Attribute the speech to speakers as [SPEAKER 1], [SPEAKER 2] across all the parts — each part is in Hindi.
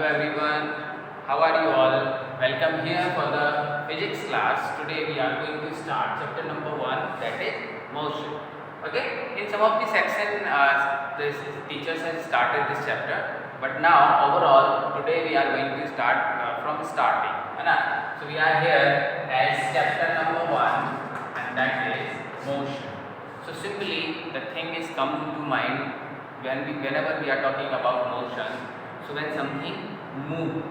[SPEAKER 1] Hello everyone, how are you all? Welcome here for the physics class. Today we are going to start chapter number 1, that is motion. Okay, in some of the section this teachers has started this chapter, but now overall today we are going to start from starting. So we are here as chapter number 1 and that is motion. So simply the thing is come to mind whenever we are talking about motion. So when something move,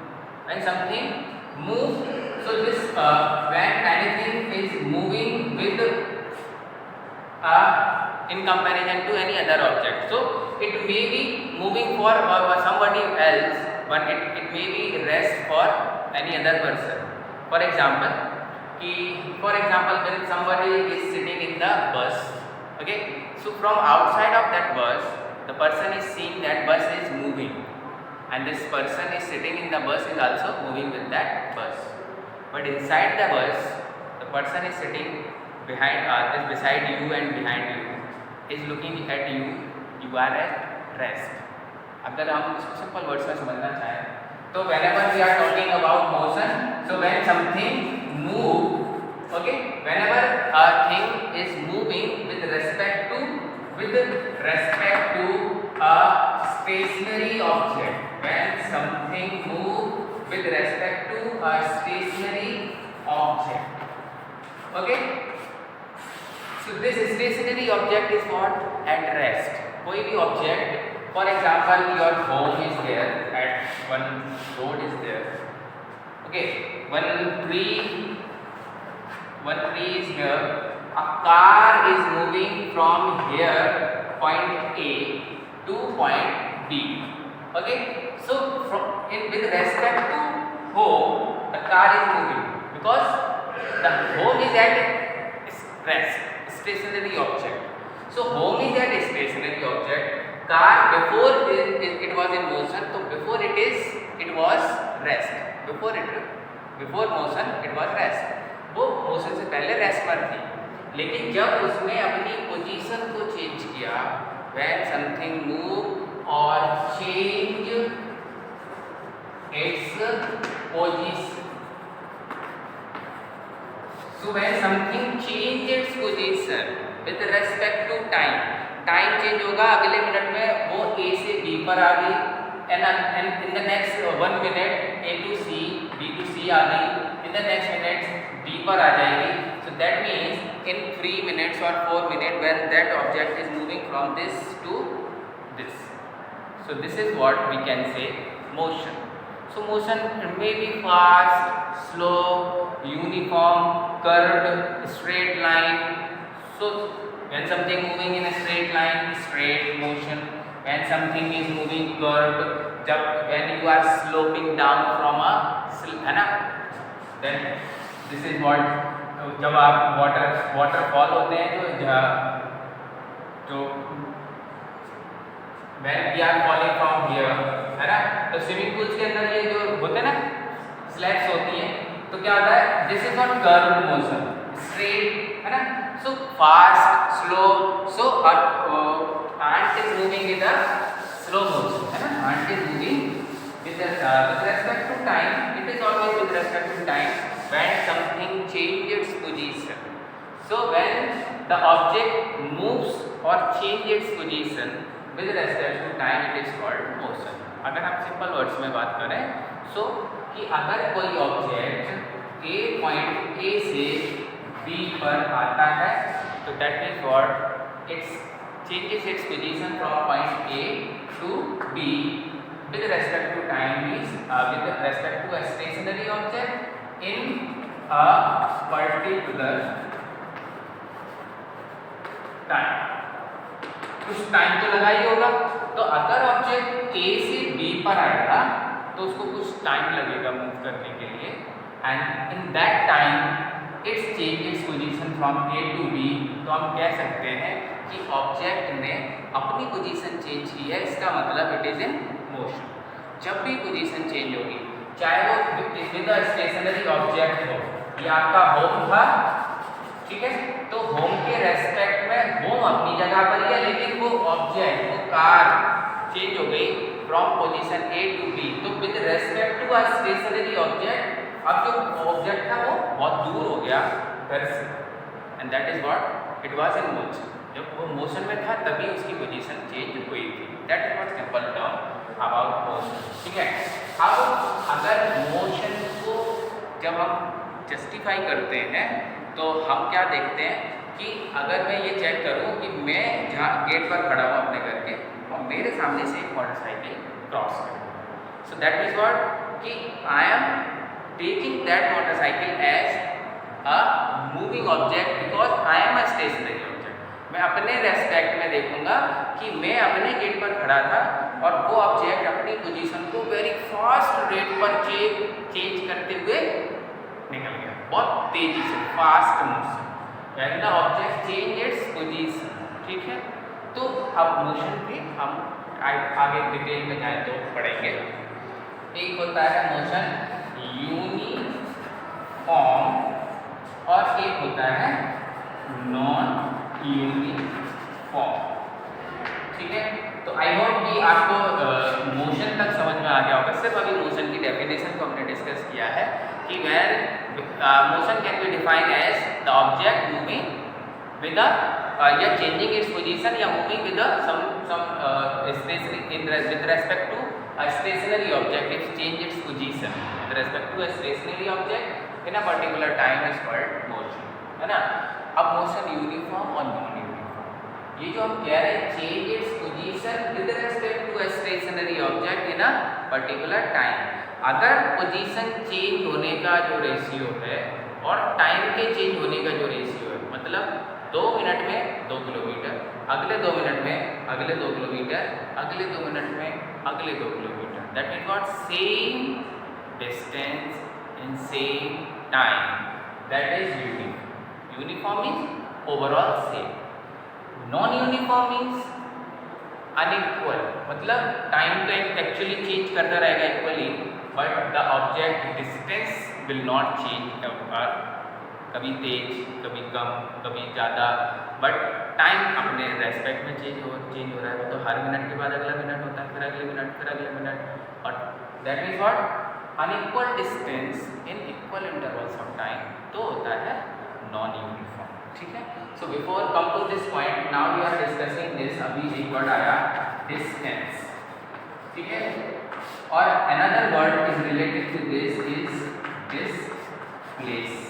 [SPEAKER 1] so this when anything is moving with in comparison to any other object, so it may be moving for somebody else, but it may be rest for any other person. For example, when somebody is sitting in the bus, okay, so from outside of that bus, the person is seeing that bus is moving, and this person is sitting in the bus is also moving with that bus. But inside the bus, the person is sitting behind just beside you and behind you is looking at you. You are at rest. अगर हम इसको सिंपल वर्ड्स में समझना चाहें तो whenever we are talking about motion, so when something move, okay, whenever a thing is moving with respect to a stationary object, when something move with respect to a stationary object, okay, so this stationary object is what? At rest. कोई भी object, for example your home is there, at one road is there, okay, one tree is here, a car is moving from here point A to point B, okay, so with respect to home, the car is moving because the home is at rest, stationary object. So home is at a stationary object, car before it was in motion, so before it was rest, before motion it was rest, वो मोशन से पहले रेस्ट पर थी, लेकिन जब उसने अपनी पोजीशन को चेंज किया, when something move or change its position, so when something change its position with respect to time change होगा, अगले मिनट में वो A से B पर आ गई, and in the next 1 minute A to C, B to C आ गई, in the next minute D पर आ जाएगी. So that means in 3 minutes or 4 minutes when that object is moving from this to this, so this is what we can say motion. So motion may be fast, slow, uniform, curved, straight line. So when something moving in a straight line, straight motion. When something is moving curved, when you are sloping down from a, है ना, then this is what, जब आप waterfall होते हैं जो when we are falling from here, है ना, तो स्विमिंग पूल्स के अंदर ये जो होते हैं ना स्लैब्स होती हैं, तो क्या होता है, this is not curved motion, straight, है ना, so fast, slow, so ant is moving with a slow motion, है ना, ant is moving with respect to time, it is always with respect to time when something changes its position. So when the object moves or changes its position with respect to time, it is called motion. अगर हम सिंपल वर्ड्स में बात करें, so कि अगर कोई ऑब्जेक्ट A पॉइंट A से B पर आता है, तो that means what, it changes its position from point A to B with respect to time, means with respect to a stationary object in a particular time. कुछ टाइम तो लगा ही होगा, तो अगर ऑब्जेक्ट A से B पर आएगा तो उसको कुछ टाइम लगेगा मूव करने के लिए, and in that time its change its position from A to B, तो हम कह सकते हैं कि ऑब्जेक्ट ने अपनी पोजीशन चेंज की है, इसका मतलब इट इज इन मोशन. जब भी पोजीशन चेंज होगी, चाहे वो विद अ स्टेशनरी ऑब्जेक्ट हो, ये आपका होम था, ठीक है, तो होम के रेस्पेक्ट में होम अपनी जगह पर ही है, लेकिन वो ऑब्जेक्ट, वो कार चेंज हो गई from position A to B, तो with respect to a stationary object, अब जो ऑब्जेक्ट था वो बहुत दूर हो गया घर से, and that is what it was in motion. जब वो मोशन में था तभी उसकी पोजीशन चेंज हुई थी। That is what simple term about motion. ठीक है, अब अगर मोशन को जब हम जस्टिफाई करते हैं तो हम क्या देखते हैं कि अगर मैं ये चेक करूं कि मैं जहाँ गेट पर खड़ा हूँ अपने घर के और मेरे सामने से एक मोटरसाइकिल क्रॉस कर, सो दैट मीन्स व्हाट कि I am taking that motorcycle as a moving object because I am a stationary object. मैं अपने रेस्पेक्ट में देखूंगा कि मैं अपने गेट पर खड़ा था और वो ऑब्जेक्ट अपनी पोजीशन को वेरी फास्ट रेट पर चेंज करते हुए निकल गया, बहुत तेजी से, fast motion, when the object change its position। ठीक है, तो अब मोशन भी हम आगे डिटेल में जाए तो पढ़ेंगे। एक होता है मोशन यूनिफॉर्म और एक होता है नॉन यूनिफॉर्म। ठीक है, तो आई होप कि आपको मोशन तक समझ में आ गया होगा। सिर्फ अभी मोशन की डेफिनेशन को हमने डिस्कस किया है कि when motion can be defined as the object moving with या चेंजिंग इट्स पोजीशन या moving with some stationary with respect to a stationary object if change its position with respect to a stationary object in a particular time is called motion, है ना। अब मोशन यूनिफॉर्म और नॉन यूनिफॉर्म, ये जो हम कह रहे हैं change its position with respect to a stationary object in a particular time, अगर पोजीशन चेंज होने का जो रेशियो है और टाइम के चेंज होने का जो रेशियो है, मतलब 2 मिनट में 2 किलोमीटर, अगले 2 मिनट में अगले 2 किलोमीटर, अगले 2 मिनट में अगले 2 kilometre, that means what same distance in same time, that is uniform. Uniform means overall same, non uniform means unequal, मतलब टाइम तो एक्चुअली चेंज करता रहेगा equally but the object distance will not change, कभी तेज कभी कम कभी ज़्यादा, बट टाइम अपने रेस्पेक्ट में चेंज हो रहा है। वो तो हर मिनट के बाद अगला मिनट होता है, फिर अगले मिनट, फिर अगले मिनट, और that means what unequal distance in equal intervals of time, तो होता है नॉन यूनिफॉर्म। ठीक है, so before come to this point now we are discussing this, अभी एक वर्ड आया डिस्टेंस। ठीक है, और another word is related to this is displacement.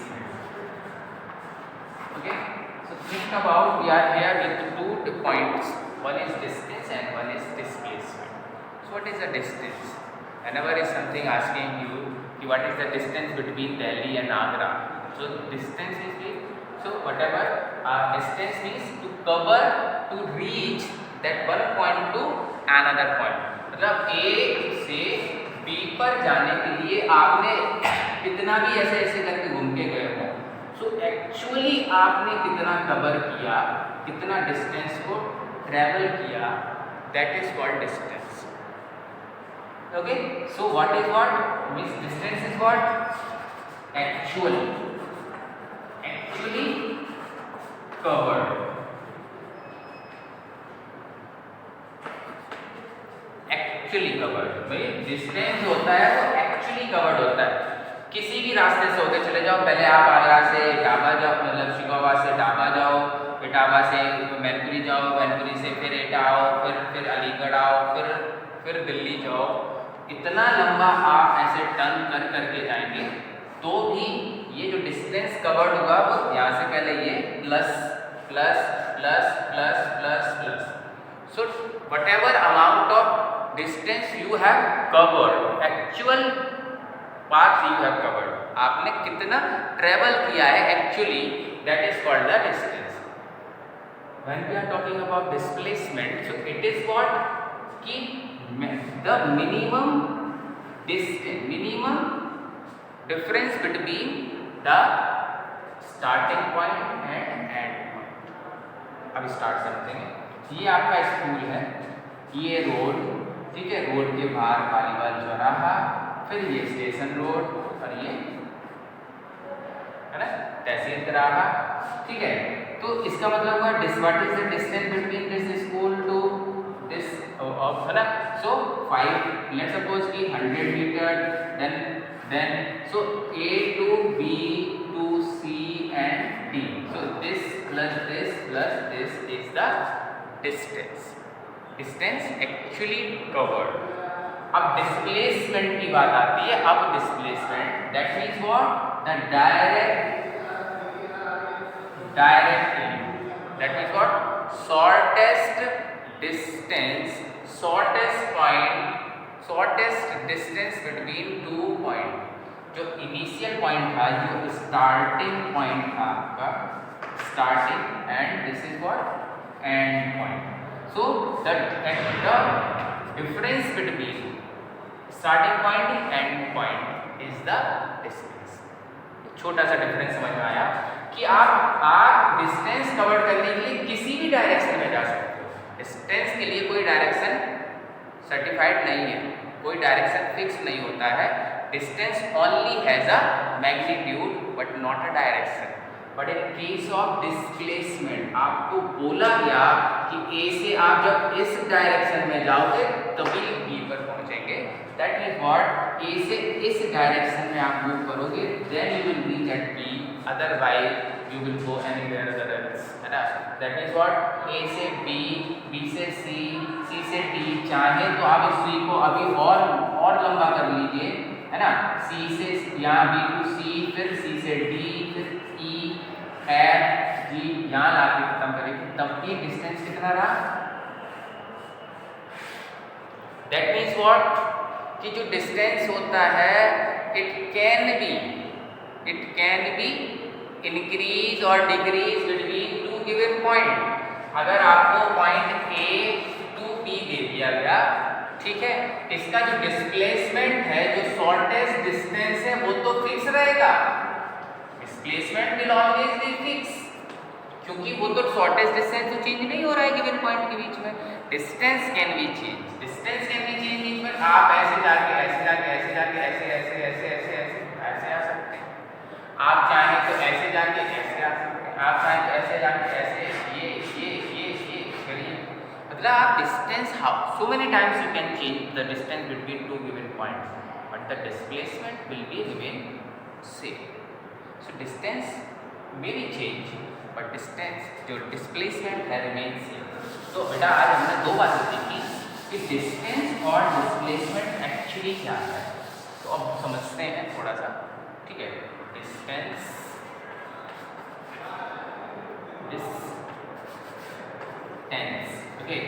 [SPEAKER 1] Okay, so think about, we are here with 2 points, one is distance and one is displacement. So what is the distance? Whenever is something asking you what is the distance between Delhi and Agra, so distance is, so whatever distance means to cover, to reach that one point to another point, मतलब A से B पर जाने के लिए आपने कितना भी ऐसे ऐसे करके घूम के गए हो, सो एक्चुअली आपने कितना कवर किया, कितना डिस्टेंस को ट्रेवल किया, that is called distance. Okay, so what is what means distance is what actually covered, actually covered, भाई डिस्टेंस होता है वो एक्चुअली कवर्ड होता है। किसी भी रास्ते से होके चले जाओ, पहले आप आगरा से इटावा जाओ, मतलब शिकोवा से इटावा जाओ, इटावा से मैनपुरी जाओ, मैनपुरी से फिर एटा आओ, फिर अलीगढ़ आओ, फिर दिल्ली जाओ, इतना लंबा आप ऐसे टर्न कर करके जाएंगे तो भी ये जो डिस्टेंस कवर्ड होगा वो यहाँ से पहले ये plus plus plus plus plus plus, so whatever amount of distance you have covered, actual path you have covered, आपने कितना ट्रेवल किया है actually, that is called the distance. When we are talking about displacement, so it is what कि the minimum distance, minimum difference between the starting point and end point. अब start समझते हैं, ये आपका स्कूल है, ये रोड, ठीक है, रोड के बाहर कालीबाग चौराहा, फिर ये स्टेशन रोड और ये है ना तहसील तिराहा, ठीक है। तो इसका मतलब हुआ what is the distance between this school to this है ना. So 5, let's suppose कि 100 meter, then so A to B to C and D. So this plus this is the distance actually covered. अब डिस्प्लेसमेंट की बात आती है. अब displacement that means what, the direct that means what, shortest distance, shortest distance between 2 point. जो इनिशियल पॉइंट था, जो स्टार्टिंग पॉइंट था आपका, starting, and this is what, and point. So the difference between starting point and end point is the distance. छोटा सा डिफरेंस समझ में आया कि आप डिस्टेंस कवर करने के लिए किसी भी डायरेक्शन में जा सकते हो. डिस्टेंस के लिए कोई डायरेक्शन सर्टिफाइड नहीं है, कोई डायरेक्शन फिक्स नहीं होता है. Distance only has a magnitude but not a direction. But in case of displacement आपको बोला गया कि ए से आप जब इस डायरेक्शन में जाओगे तभी बी पर पहुंचेंगे. दैट मीन्स व्हाट, ए से इस डायरेक्शन में आप मूव करोगे then you will reach at B, otherwise you will go anywhere other else, है ना. दैट मीन्स व्हाट, ए से बी, बी से सी, सी से डी. चाहे तो आप इस सी को अभी और लंबा कर लीजिए, है ना. सी से यहाँ बी टू सी, फिर सी से डी, फिर ई, एफ, जी, यहाँ लाके खत्म करेंगे, तब भी डिस्टेंस कितना रहा. दैट मीन्स व्हाट, कि जो डिस्टेंस होता है इट कैन बी इंक्रीज और डिक्रीज बिटवीन 2 गिवन पॉइंट. अगर आपको पॉइंट ए टू बी दे दिया गया, ठीक है, इसका जो डिस्प्लेसमेंट है, जो शॉर्टेस्ट डिस्टेंस है, वो तो फिक्स रहेगा. Displacement will always be fix, क्योंकि वो तो शॉर्टेस्ट डिस्टेंस तो चेंज नहीं हो रहा है गिवन पॉइंट के बीच में. डिस्टेंस कैन बी चेंज, बीच में आप ऐसे जाके ऐसे आ सकते हैं. आप चाहें तो ऐसे जाके ऐसे आ सकते हैं, आप चाहें तो ऐसे जाके ऐसे ये करिए. मतलब आप distance, how so many times you can change the distance between 2 given points, but the displacement will be remain same. So distance may be changed, but distance जो displacement है remain same. तो बेटा आज हमने 2 बातें सीखी कि डिस्टेंस और डिस्प्लेसमेंट एक्चुअली क्या है. तो अब समझते हैं थोड़ा सा, ठीक है. Distance, okay.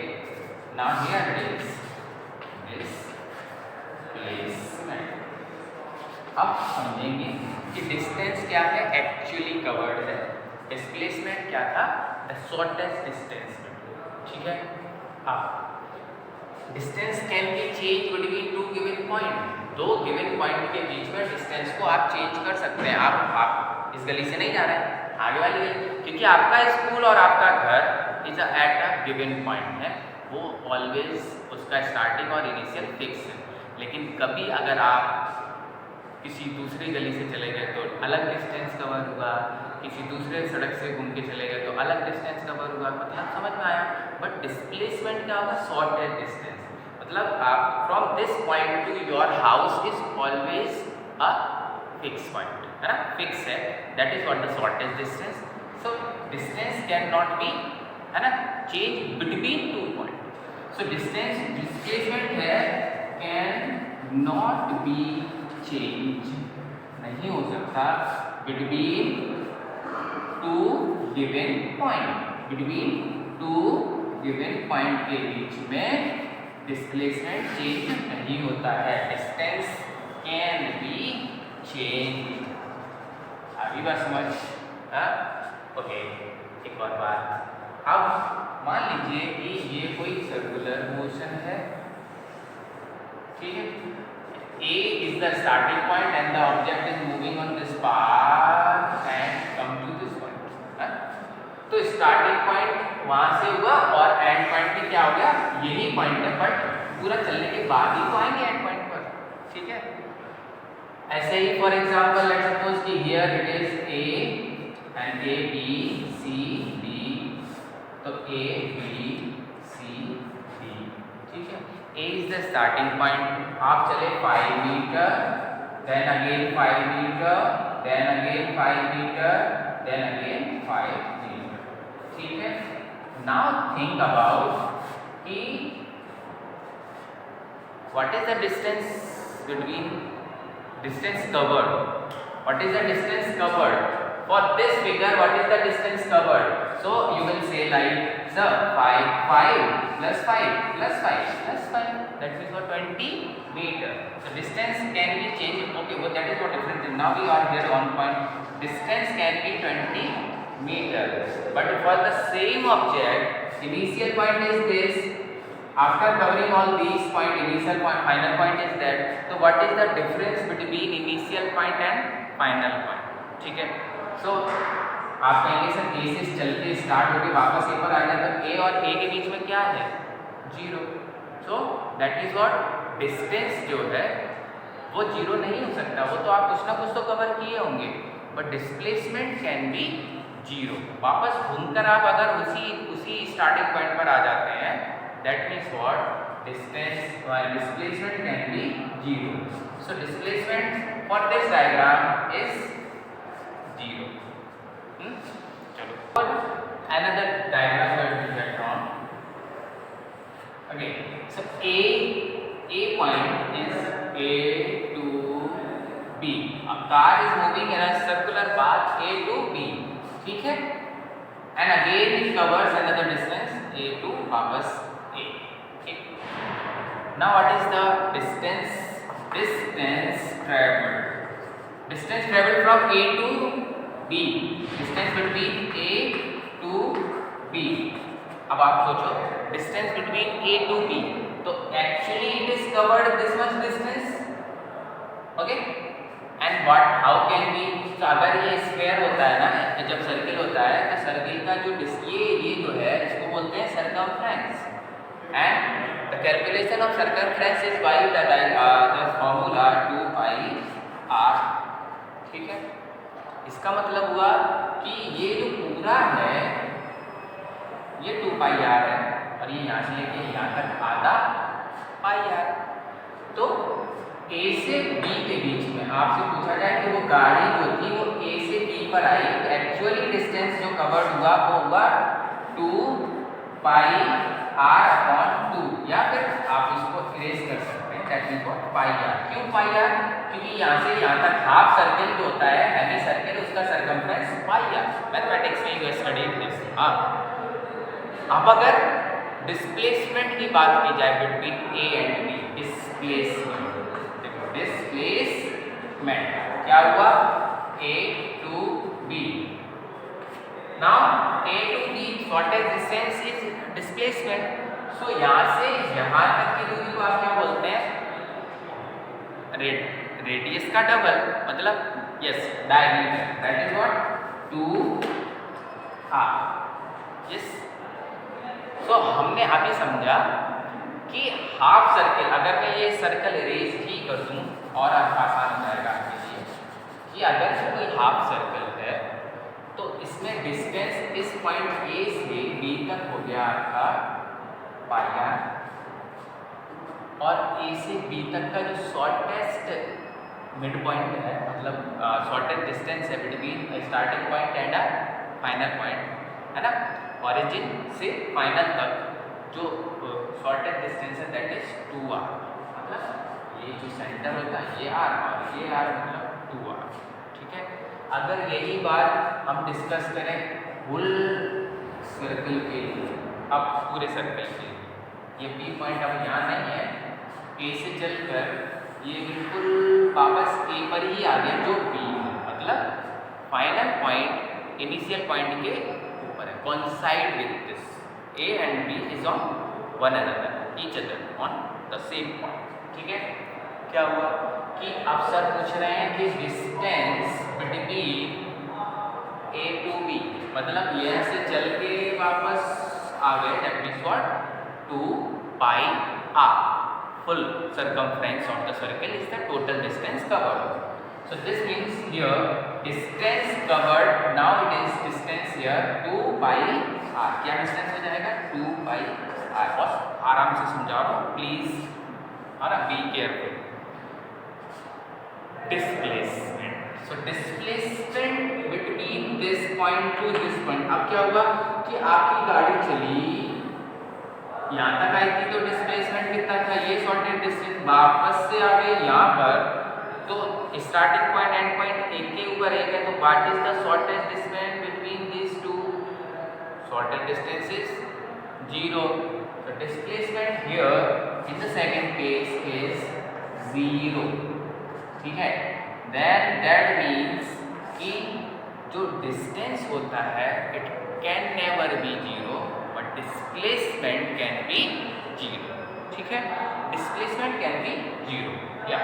[SPEAKER 1] Now here it is displacement. अब समझेंगे कि डिस्टेंस क्या है, एक्चुअली कवर्ड है. डिस्प्लेसमेंट क्या था, द शॉर्टेस्ट डिस्टेंस. ठीक है. अब distance can be change between 2 given point. 2 given point के बीच में डिस्टेंस को आप चेंज कर सकते हैं. आप इस गली से नहीं जा रहे हैं, आगे वाली गली, क्योंकि आपका स्कूल और आपका घर is at a given point है. वो ऑलवेज उसका स्टार्टिंग और इनिशियल फिक्स है. लेकिन कभी अगर आप किसी दूसरी गली से चले गए तो अलग डिस्टेंस कवर हुआ, किसी दूसरे सड़क से घूम के चले गए तो अलग डिस्टेंस कवर हुआ. मतलब समझ में आया. बट डिस्प्लेसमेंट क्या होगा, शॉर्टेस्ट डिस्टेंस. मतलब आप from this point two your house is always a fix point, है ना, फिक्स है. That is what the shortest distance. So distance can not be, है ना, change between 2 point. So distance, displacement है, कैन नॉट बी चेंज, नहीं हो सकता between 2 given point. Between 2 given point के बीच में डिस्प्लेसमेंट चेंज नहीं होता है. Distance can be change. अभी बात समझ, ओके. एक और बात, अब मान लीजिए कि ये कोई सर्कुलर मोशन है, ठीक है. A is the starting point and the object is moving on this path and come to this point. तो स्टार्टिंग पॉइंट वहां से हुआ और एंड पॉइंट भी क्या हो गया, यही पॉइंट है. बट पूरा चलने के बाद ही तो आएंगे एंड पॉइंट पर, ठीक है. ऐसे ही फॉर एग्जांपल लेट्स सपोज कि here it is A and A B C D. तो A B C D, ठीक the starting point. आप चले 5 meter, then again 5 meter, then again 5 meter, then again 5 meter. ठीक है? Now think about कि what is the distance between distance covered? What is the distance covered? For this figure, what is the distance covered? So you will say like, sir, 5 plus 5 plus 5 plus 5. That is what 20 meter. So distance can be changed. Okay, well that is what different thing. Now we are here on point. Distance can be 20 meters. But for the same object, initial point is this. After covering all these point, initial point, final point is that. So what is the difference between initial point and final point? ठीक है? So आप कहेंगे सर ए से चलते स्टार्ट होके वापस ए पर आ जाए तो ए और ए के बीच में क्या है? 0. सो दैट इज व्हाट डिस्टेंस जो है वो 0 नहीं हो सकता. वो तो आप कुछ ना कुछ तो कवर किए होंगे, बट डिस्प्लेसमेंट कैन बी 0. वापस घूमकर आप अगर उसी स्टार्टिंग पॉइंट पर आ जाते हैं, that means what displacement can be 0. So displacement for this diagram is 0. चलो, और another diagram that we have drawn. Okay, so A point is A to B. A car is moving in a circular path A to B. ठीक है? And again it covers another distance A to वापस A. Okay. Now what is the distance? Distance traveled from A to B. Distance between A to B. अब आप सोचो distance between A to B. तो actually it is covered this much distance. Okay? And what? How can we? तो अगर ये स्क्वायर होता है ना, जब सर्किल होता है तो सर्किल का जो ये जो है इसको बोलते हैं circumference. And the calculation of circumference is by the formula 2 pi r. ठीक है? इसका मतलब हुआ कि ये जो पूरा है ये 2 पाई आर है और ये यहाँ से लेके यहाँ तक आधा पाई आर. तो A से B के बीच में आपसे पूछा जाए कि वो गाड़ी जो थी वो A से B पर आई, तो एक्चुअली डिस्टेंस जो कवर्ड हुआ वो हुआ 2 पाई आर अपॉन 2, या फिर आप इसको इरेज कर सकते हैं, that means what pi r. क्यों पाई आर? क्योंकि यहाँ से यहाँ तक हाफ सर्किल जो होता है हेमी सर्किल, उसका सर्कमफ्रेंस पाई आर. मैथमेटिक्स में यू स्टडीड दिस. हाँ, अब अगर डिस्प्लेसमेंट की बात की जाए between A and B, displacement, देखो डिस्प्लेसमेंट क्या हुआ? A to B. Now A to B shortest distance is displacement. So यहाँ से यहाँ तक की दूरी को आप क्या बोलते हैं? रेडियस का डबल, मतलब yes diameter, that is what 2r. Yes. So हमने अभी समझा कि हाफ सर्किल, अगर मैं ये सर्कल इरेज ही कर दूं और आसान हो जाएगा आपके लिए, कि अगर कोई हाफ सर्कल है तो इसमें डिस्टेंस इस पॉइंट ए से बी तक हो गया आपका पाई आर, और ए से बी तक का जो शॉर्टेस्ट मिड पॉइंट है, मतलब शॉर्टेस्ट डिस्टेंस है between starting point and final point, है ना, ओरिजिन से फाइनल तक जो शॉर्टेस्ट डिस्टेंस है दैट इज 2r. मतलब ये जो सेंटर होता है ये r और ये r, मतलब 2r. ठीक है? अगर यही बात हम डिस्कस करें फुल सर्कल के लिए, अब पूरे सर्कल के लिए, ये B पॉइंट अब यहाँ नहीं है, A से चलकर ये बिल्कुल वापस A पर ही आ गया जो B है, मतलब फाइनल पॉइंट इनिशियल पॉइंट के ऊपर है, coincide with this. A and B is on one another, each other on the same point. ठीक है? क्या हुआ कि अब सर पूछ रहे हैं कि distance between A to B, मतलब यहाँ से चल के वापस आ गए, that means what 2 pi r. Full circumference of the circle is the total distance covered. So this means here distance covered, now it is distance here 2 pi r. क्या डिस्टेंस हो जाएगा? 2 pi r. और आराम से समझा रहा हूँ, प्लीज है ना, be careful. Displacement, so displacement between this point two this point. अब क्या हुआ कि आपकी गाड़ी चली यहाँ तक आई थी तो डिस्प्लेसमेंट कितना था, ये शॉर्टेज डिस्टेंस, वापस से आ गए यहाँ पर, तो स्टार्टिंग पॉइंट एंड पॉइंट एक के ऊपर एक है, तो what is the shortage distance between this two? Shortage distance is 0. So displacement here in the second case is 0. ठीक है, then that means कि जो डिस्टेंस होता है it can never be 0 but displacement can be 0. ठीक है, displacement can be 0. या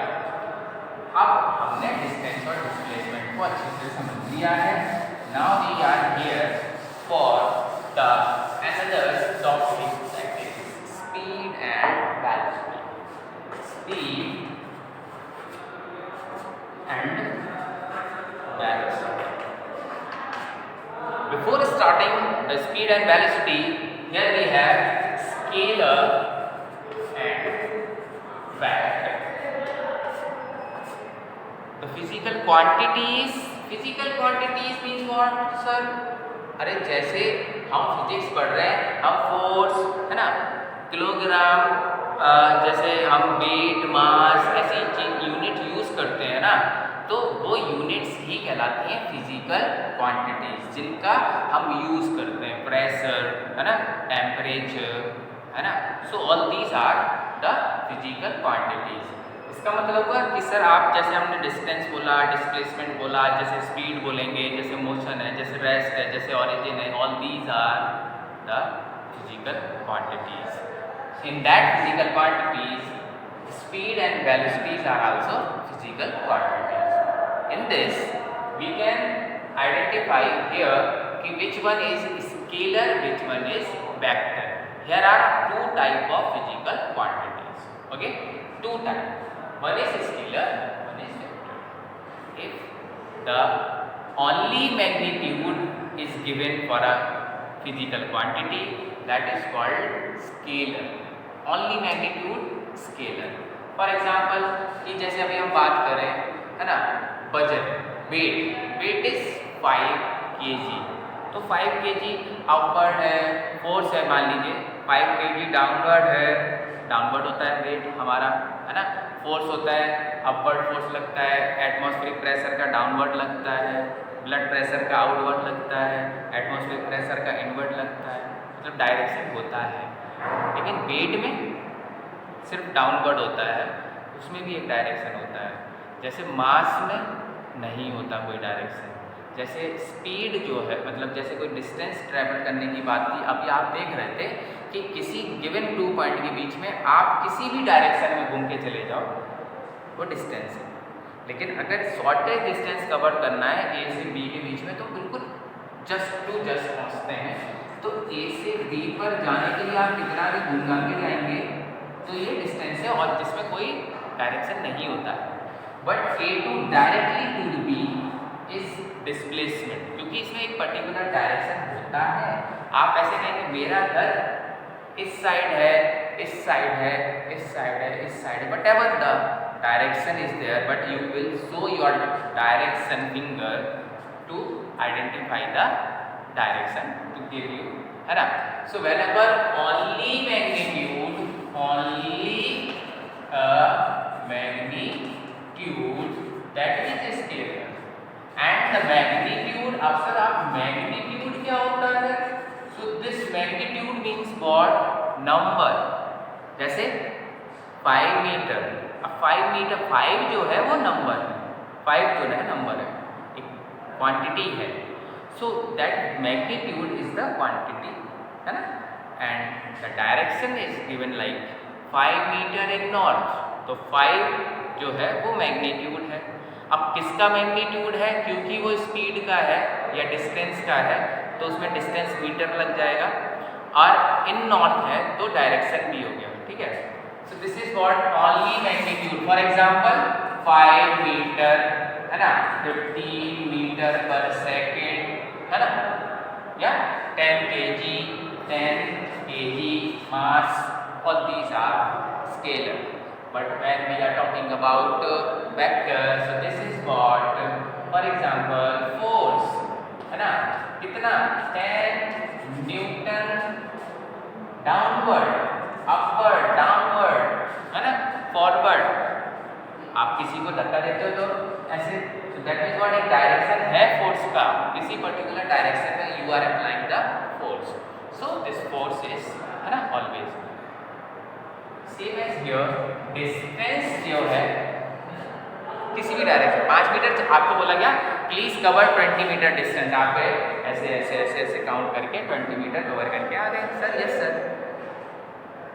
[SPEAKER 1] अब हमने डिस्टेंस और डिस्प्लेसमेंट को अच्छे से समझ लिया है. Now we are here for the another topic, that is speed and velocity. Speed and velocity. Before starting the speed and velocity, here we have scalar and vector. The physical quantities means what, sir? अरे जैसे हम फिजिक्स पढ़ रहे हैं, हम फोर्स है ना, किलोग्राम, जैसे हम वेट, मास, ऐसी चीज यूनिट यूज करते हैं ना, तो वो यूनिट्स ही कहलाती हैं फिजिकल क्वांटिटीज, जिनका हम यूज करते हैं. प्रेशर है ना, टेम्परेचर है ना, so all these are the physical quantities. इसका मतलब हुआ कि सर आप जैसे हमने डिस्टेंस बोला, डिस्प्लेसमेंट बोला, जैसे स्पीड बोलेंगे, जैसे मोशन है, जैसे रेस्ट है, जैसे ऑरिजिन है, all these are the physical quantities. In that physical quantities speed and velocities are also physical quantities. In this we can identify here कि which one is scalar, which one is vector. Here are two type of physical quantities. Okay, two type. One is scalar, one is vector. If the only magnitude is given for a physical quantity, that is called scalar. Only magnitude scalar. For example, कि जैसे अभी हम बात करें है ना, वजन, weight is 5 kg. तो 5 kg अपवर्ड है, फोर्स है, मान लीजिए 5 kg डाउनवर्ड है, डाउनवर्ड होता है वेट हमारा है ना, फोर्स होता है, अपवर्ड फोर्स लगता है, एटमॉस्फेरिक प्रेशर का डाउनवर्ड लगता है, ब्लड प्रेशर का आउटवर्ड लगता है, एटमॉस्फेरिक प्रेशर का इनवर्ड लगता है, मतलब डायरेक्शन होता है. लेकिन वेट में सिर्फ डाउनवर्ड होता है, उसमें भी एक डायरेक्शन होता है. जैसे मास में नहीं होता कोई डायरेक्शन. जैसे स्पीड जो है, मतलब जैसे कोई डिस्टेंस ट्रैवल करने की बात थी, अभी आप देख रहे थे कि किसी गिवन 2 पॉइंट के बीच में आप किसी भी डायरेक्शन में घूम के चले जाओ, वो डिस्टेंस है. लेकिन अगर शॉर्टेज डिस्टेंस कवर करना है ए से बी के बीच में, तो बिल्कुल जस्ट टू जस्ट पहुँचते हैं. तो ए से बी पर जाने के लिए आप कितना भी घूम के जाएंगे तो ये डिस्टेंस है, और जिसमें कोई डायरेक्शन नहीं होता है. But A to directly to B is displacement, क्योंकि इसमें एक पर्टिकुलर डायरेक्शन होता है. आप ऐसे कहेंगे मेरा घर इस साइड है, इस साइड है, इस साइड है, इस साइड है, but ever the direction is there, but you will show your direction finger to identify the direction to give you, है ना. So whenever only magnitude that is scalar and the magnitude. अब सर आप मैग्नीट्यूड क्या होता है? So this magnitude means what? Number. जैसे 5 मीटर, अब 5 मीटर, 5 जो है वो नंबर है, 5 जो है नंबर है, एक क्वांटिटी है. So that magnitude is the quantity, है ना. And the direction is given like 5 metre in north, तो 5 जो है वो मैग्नीट्यूड है. अब किसका मैग्नीट्यूड है? क्योंकि वो स्पीड का है या डिस्टेंस का है, तो उसमें डिस्टेंस मीटर लग जाएगा, और इन नॉर्थ है तो डायरेक्शन भी हो गया. ठीक है. So this is what only magnitude. For example 5 metre है ना, 15 मीटर पर सेकेंड, है ना, या 10 kg मास, और these are scalar. but when we are talking about vector, so this is what, for example, force, है ना, कितना 10 न्यूटन डाउनवर्ड, अपवर्ड, डाउनवर्ड, है ना, फॉरवर्ड। आप किसी को धक्का देते हो तो ऐसे, so that means what, एक डायरेक्शन है फोर्स का, किसी पर्टिकुलर डायरेक्शन में you are applying the force, so this force is, है ना, always same as here. Distance जो है किसी भी डायरेक्शन 5 मीटर, आपको बोला गया प्लीज कवर 20 मीटर डिस्टेंस, आप ऐसे ऐसे ऐसे ऐसे काउंट करके 20 मीटर कवर करके आ गए sir. Yes sir,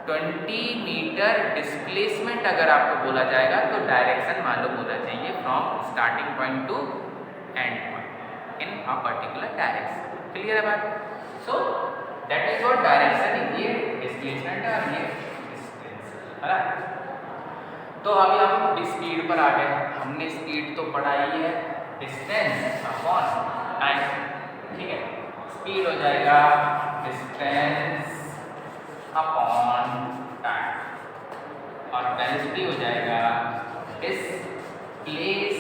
[SPEAKER 1] 20 metre displacement अगर आपको बोला जाएगा तो डायरेक्शन मालूम होना चाहिए from starting point to end point in a particular direction. Clear है बात? So that is what direction, ये डिस्प्लेसमेंट है और ये डिस्टेंस, है ना। तो अभी हम स्पीड पर आ गए, हमने स्पीड तो पढ़ा ही है, डिस्टेंस अपॉन टाइम, ठीक है। स्पीड हो जाएगा डिस्टेंस अपॉन टाइम और वेलोसिटी हो जाएगा डिस्प्लेसमेंट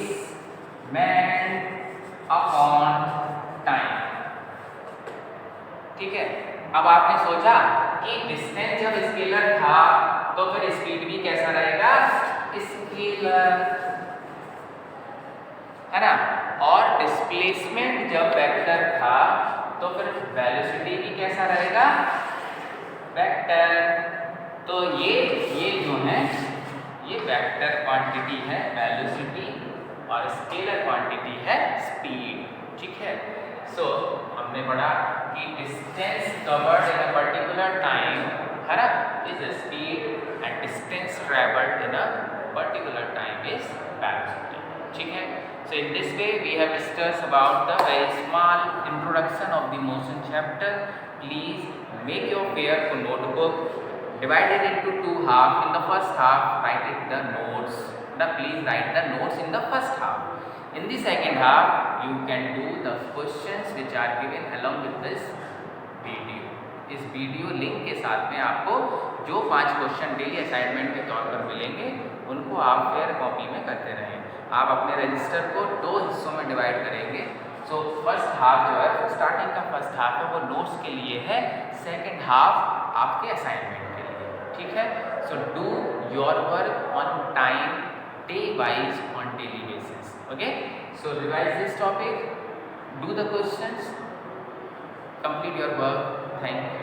[SPEAKER 1] अपॉन टाइम, ठीक है। अब आपने सोचा कि डिस्टेंस जब स्केलर था तो फिर स्पीड भी कैसा रहेगा, स्केलर, है ना, और डिस्प्लेसमेंट जब वेक्टर था तो फिर वेलोसिटी भी कैसा रहेगा, वेक्टर। तो ये जो है ये वेक्टर क्वांटिटी है वेलोसिटी और स्केलर क्वांटिटी है स्पीड, ठीक है। सो हमने पढ़ा कि distance covered in a particular time, है ना, is speed and distance travelled in a particular time is velocity, ठीक है। So in this way we have discussed about the very small introduction of the motion chapter. Please make your careful notebook, divide it into 2 halves. In the first half write it the notes, please write the notes in the first half. In the second half you can do the questions which are given along with this video. इस वीडियो लिंक के साथ में आपको जो 5 क्वेश्चन डेली असाइनमेंट के तौर पर मिलेंगे उनको आप फेयर कॉपी में करते रहें। आप अपने रजिस्टर को 2 हिस्सों में डिवाइड करेंगे। सो फर्स्ट हाफ जो है, स्टार्टिंग का फर्स्ट हाफ है वो नोट्स के लिए है, सेकंड हाफ आपके असाइनमेंट के लिए, ठीक है। So do your work on time, day wise, on daily basis, okay. So revise this topic, do the questions, complete your work. Thank you.